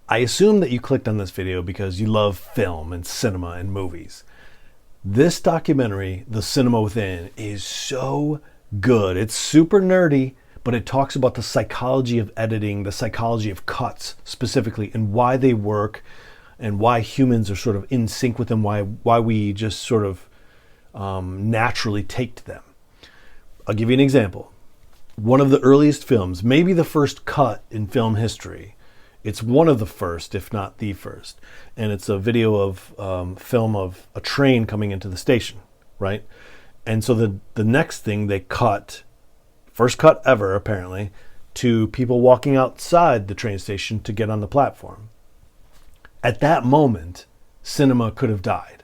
I assume that you clicked on this video because you love film and cinema and movies. This documentary, The Cinema Within, is so good. It's super nerdy, but it talks about the psychology of editing, the psychology of cuts specifically, and why they work, and why humans are sort of in sync with them, why we just sort of naturally take to them. I'll give you an example. One of the earliest films, maybe the first cut in film history. It's one of the first, if not the first. And it's a video of film of a train coming into the station, right? And so the next thing they cut, first cut ever apparently, to people walking outside the train station to get on the platform. At that moment, cinema could have died.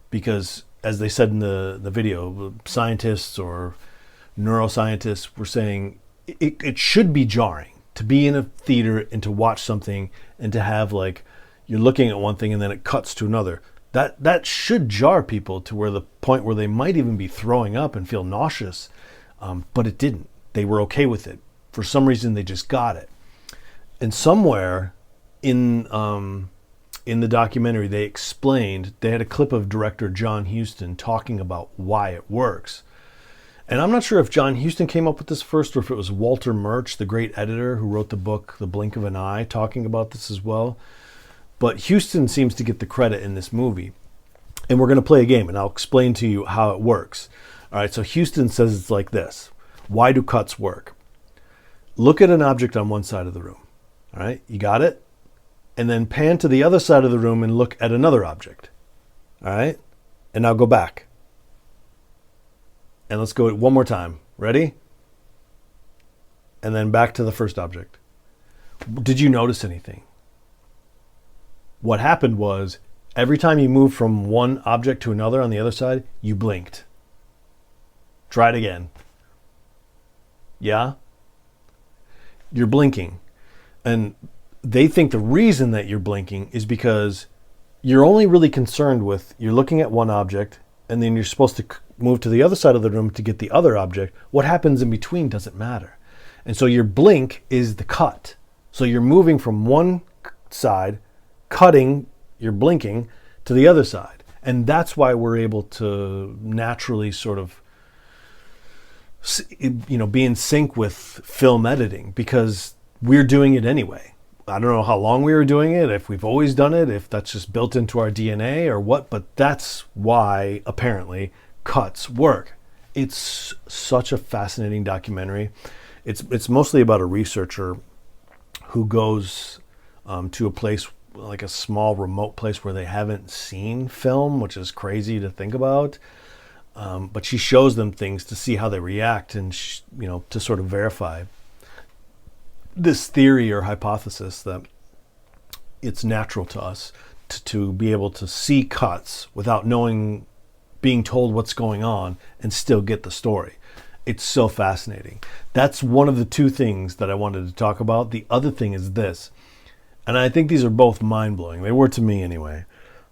Because, as they said in the video, scientists or neuroscientists were saying it should be jarring to be in a theater and to watch something and to have, like, you're looking at one thing and then it cuts to another. That should jar people to where the point where they might even be throwing up and feel nauseous. But it didn't. They were okay with it. For some reason, they just got it. And somewhere in the documentary, they had a clip of director John Huston talking about why it works. And I'm not sure if John Huston came up with this first or if it was Walter Murch, the great editor who wrote the book The Blink of an Eye, talking about this as well. But Huston seems to get the credit in this movie. And we're going to play a game, and I'll explain to you how it works. All right, so Huston says it's like this. Why do cuts work? Look at an object on one side of the room. All right, you got it? And then pan to the other side of the room and look at another object. All right? And now go back. And let's go one more time. Ready? And then back to the first object. Did you notice anything? What happened was, every time you moved from one object to another on the other side, you blinked. Try it again. Yeah? You're blinking. And they think the reason that you're blinking is because you're only really concerned with, you're looking at one object, and then you're supposed to move to the other side of the room to get the other object. What happens in between doesn't matter. And so your blink is the cut. So you're moving from one side, cutting, you're blinking, to the other side. And that's why we're able to naturally sort of, be in sync with film editing, because we're doing it anyway. I don't know how long we were doing it, if we've always done it, if that's just built into our DNA or what, but that's why apparently cuts work. It's such a fascinating documentary. It's mostly about a researcher who goes to a place, like a small remote place where they haven't seen film, which is crazy to think about. But she shows them things to see how they react and, to sort of verify this theory or hypothesis that it's natural to us to be able to see cuts without being told what's going on and still get the story. It's so fascinating. That's one of the two things that I wanted to talk about. The other thing is this, and I think these are both mind-blowing. They were to me anyway.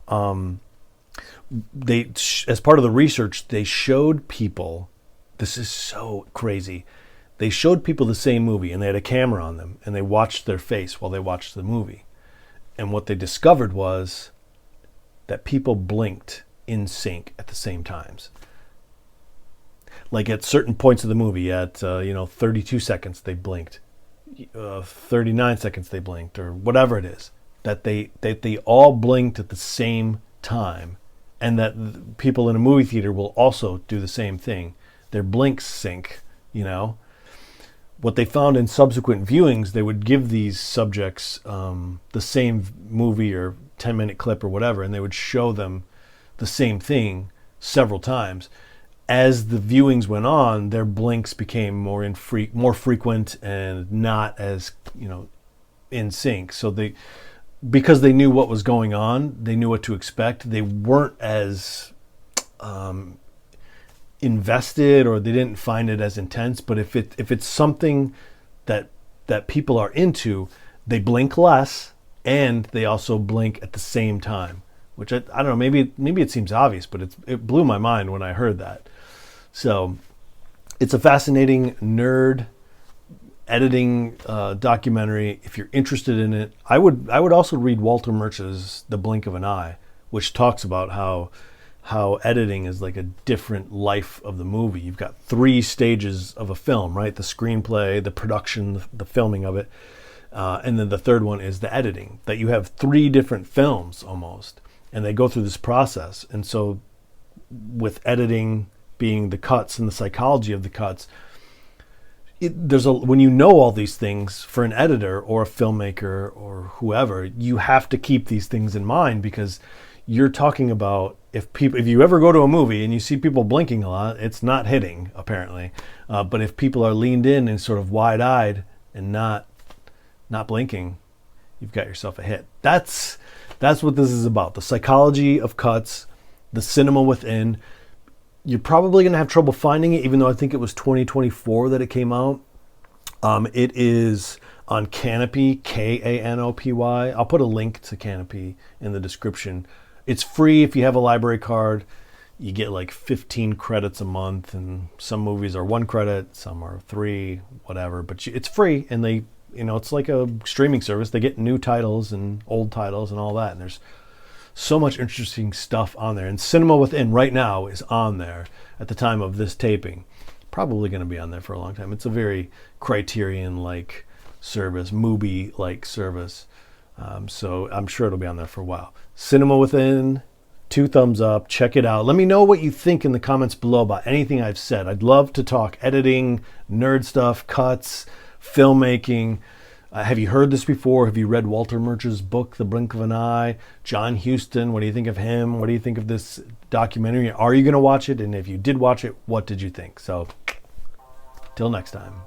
As part of the research, they showed people, this is so crazy, they showed people the same movie and they had a camera on them and they watched their face while they watched the movie. And what they discovered was that people blinked in sync at the same times. Like at certain points of the movie, at 32 seconds they blinked, 39 seconds they blinked, or whatever it is, that they all blinked at the same time, and that people in a movie theater will also do the same thing. Their blinks sync, What they found in subsequent viewings, they would give these subjects the same movie or 10-minute clip or whatever, and they would show them the same thing several times. As the viewings went on, their blinks became more frequent and not as in sync. So because they knew what was going on, they knew what to expect. They weren't as invested, or they didn't find it as intense. But if it's something that people are into, they blink less, and they also blink at the same time. Which I don't know, maybe it seems obvious, but it blew my mind when I heard that. So it's a fascinating nerd editing documentary. If you're interested in it, I would also read Walter Murch's The Blink of an Eye, which talks about how editing is like a different life of the movie. You've got 3 stages of a film, right? The screenplay, the production, the filming of it, and then the third one is the editing. That you have 3 different films almost, and they go through this process. And so with editing being the cuts and the psychology of the cuts, when you know all these things, for an editor or a filmmaker or whoever, you have to keep these things in mind, because you're talking about, if you ever go to a movie and you see people blinking a lot, it's not hitting apparently. But if people are leaned in and sort of wide-eyed and not blinking, you've got yourself a hit. That's what this is about. The psychology of cuts, the cinema within. You're probably going to have trouble finding it, even though I think it was 2024 that it came out. It is on Kanopy, Kanopy. I'll put a link to Kanopy in the description. It's free if you have a library card. You get like 15 credits a month, and some movies are 1 credit, some are 3, whatever. But it's free, and they, it's like a streaming service. They get new titles and old titles and all that, and there's so much interesting stuff on there. And Cinema Within right now is on there at the time of this taping. Probably going to be on there for a long time. It's a very Criterion-like service, Mubi-like service. So I'm sure it'll be on there for a while. Cinema Within, 2 thumbs up. Check it out. Let me know what you think in the comments below about anything I've said. I'd love to talk editing, nerd stuff, cuts, filmmaking. Have you heard this before? Have you read Walter Murch's book, The Blink of an Eye? John Huston, what do you think of him? What do you think of this documentary? Are you going to watch it? And if you did watch it, what did you think? So, till next time.